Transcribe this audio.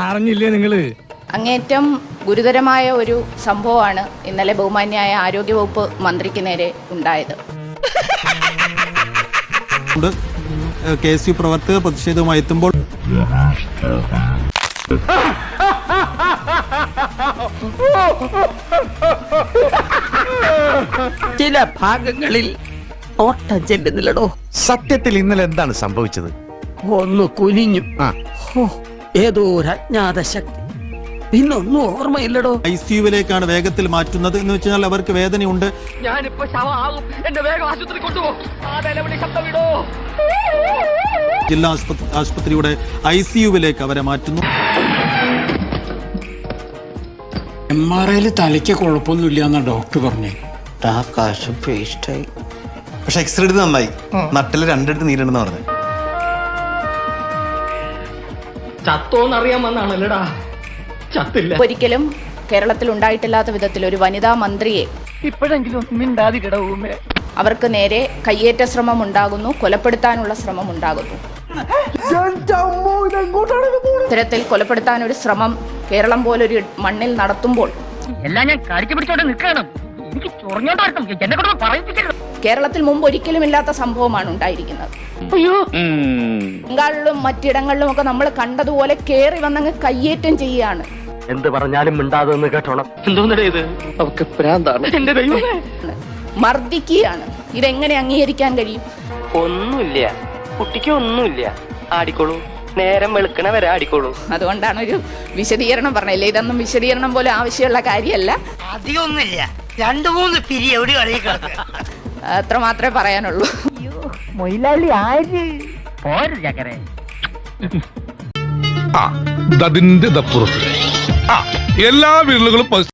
അറിഞ്ഞില്ലേ നിങ്ങള്? അങ്ങേറ്റം ഗുരുതരമായ ഒരു സംഭവമാണ് ഇന്നലെ ബഹുമാന്യായ ആരോഗ്യവകുപ്പ് മന്ത്രിക്ക് നേരെ ഉണ്ടായത്. KSU പ്രവർത്തകർ പ്രതിഷേധവുമായി എത്തുമ്പോൾ ചില ഭാഗങ്ങളിൽ ഓട്ടം ചെല്ലുന്നില്ലടോ. സത്യത്തിൽ ഇന്നലെ എന്താണ് സംഭവിച്ചത്? ഒന്ന് കുനിഞ്ഞു. ഏതോ ഒരു അജ്ഞാത ശക്തി, പിന്നൊന്നും ഓർമ്മയില്ലടോ. ICUവിലേക്കാണ് വേഗത്തിൽ മാറ്റുന്നത് എന്ന് വെച്ചാൽ അവർക്ക് വേദനയുണ്ട്. ഞാനിപ്പോ ശവമാകും, എന്നെ വേഗം ആശുപത്രി കൊണ്ടുപോകും. ജില്ലാ ആശുപത്രിയുടെ ICUവിലേക്ക് അവരെ മാറ്റുന്നു. MRIയിൽ തലയ്ക്ക് കുഴപ്പമൊന്നുമില്ല എന്നാ ഡോക്ടർ പറഞ്ഞേ. പക്ഷെ എക്സ്റേ എടുത്ത് നന്നായി, നട്ടില് രണ്ടിടത്ത് നീരണ്ടെന്ന് പറഞ്ഞു. ചത്തോന്നറിയാൻ വന്നാണല്ലടാ, ചത്തില്ല. ഒരിക്കലും കേരളത്തിൽ ഉണ്ടായിട്ടില്ലാത്ത വിധത്തിൽ ഒരു വനിതാ മന്ത്രിയെ ഇപ്പോഴെങ്കിലും മിണ്ടാതിരിക്കടവുമേ. അവർക്ക് നേരെ കയ്യേറ്റ ശ്രമം ഉണ്ടാകുന്നു, കൊലപ്പെടുത്താനുള്ള ശ്രമം ഉണ്ടാകുന്നു. ഇത്തരത്തിൽ കൊലപ്പെടുത്താൻ ഒരു ശ്രമം കേരളം പോലൊരു മണ്ണിൽ നടത്തുമ്പോൾ എല്ലാം ഞാൻ കടിച്ചു പിടിച്ചോണ്ട് നിൽക്കണം. എനിക്ക് ചൊറിഞ്ഞോണ്ടായിരുന്നു, എന്നെ കൊണ്ട് പറയിപ്പിക്കരുത്. കേരളത്തിൽ മുമ്പ് ഒരിക്കലും ഇല്ലാത്ത സംഭവമാണ് ഉണ്ടായിരിക്കുന്നത്. ബംഗാളിലും മറ്റിടങ്ങളിലും ഒക്കെ നമ്മൾ കണ്ടതുപോലെ കേറി വന്നങ്ങ് കയ്യേറ്റം ചെയ്യുകയാണ്. എന്ത് പറഞ്ഞാലും മിണ്ടാതെന്ന് കേട്ടോണം. എന്തോന്നടേ ഇത്? അവർക്ക് ഭ്രാന്താണ്. എന്റെ ദൈവമേ, മർദ്ദിക്കുകയാണ്. ഇതെങ്ങനെ അംഗീകരിക്കാൻ കഴിയും? ഒന്നുമില്ല, കുട്ടിക്ക് ഒന്നുമില്ല. ആടിക്കോളൂ, നേരം വെളുക്കണ വരെ ആടിക്കോളൂ. അതുകൊണ്ടാണ് ഒരു വിശദീകരണം പറഞ്ഞില്ലേ. ഇതൊന്നും വിശദീകരണം പോലെ ആവശ്യമുള്ള കാര്യമല്ല. അധികമൊന്നുമില്ല, 2-3 പിരി എവിടെ അത്ര മാത്രമേ പറയാനുള്ളൂ. മൊയിലാളി ആര് പോര് ചക്കരെ. അതിന്റെ എല്ലാ വീടുകളും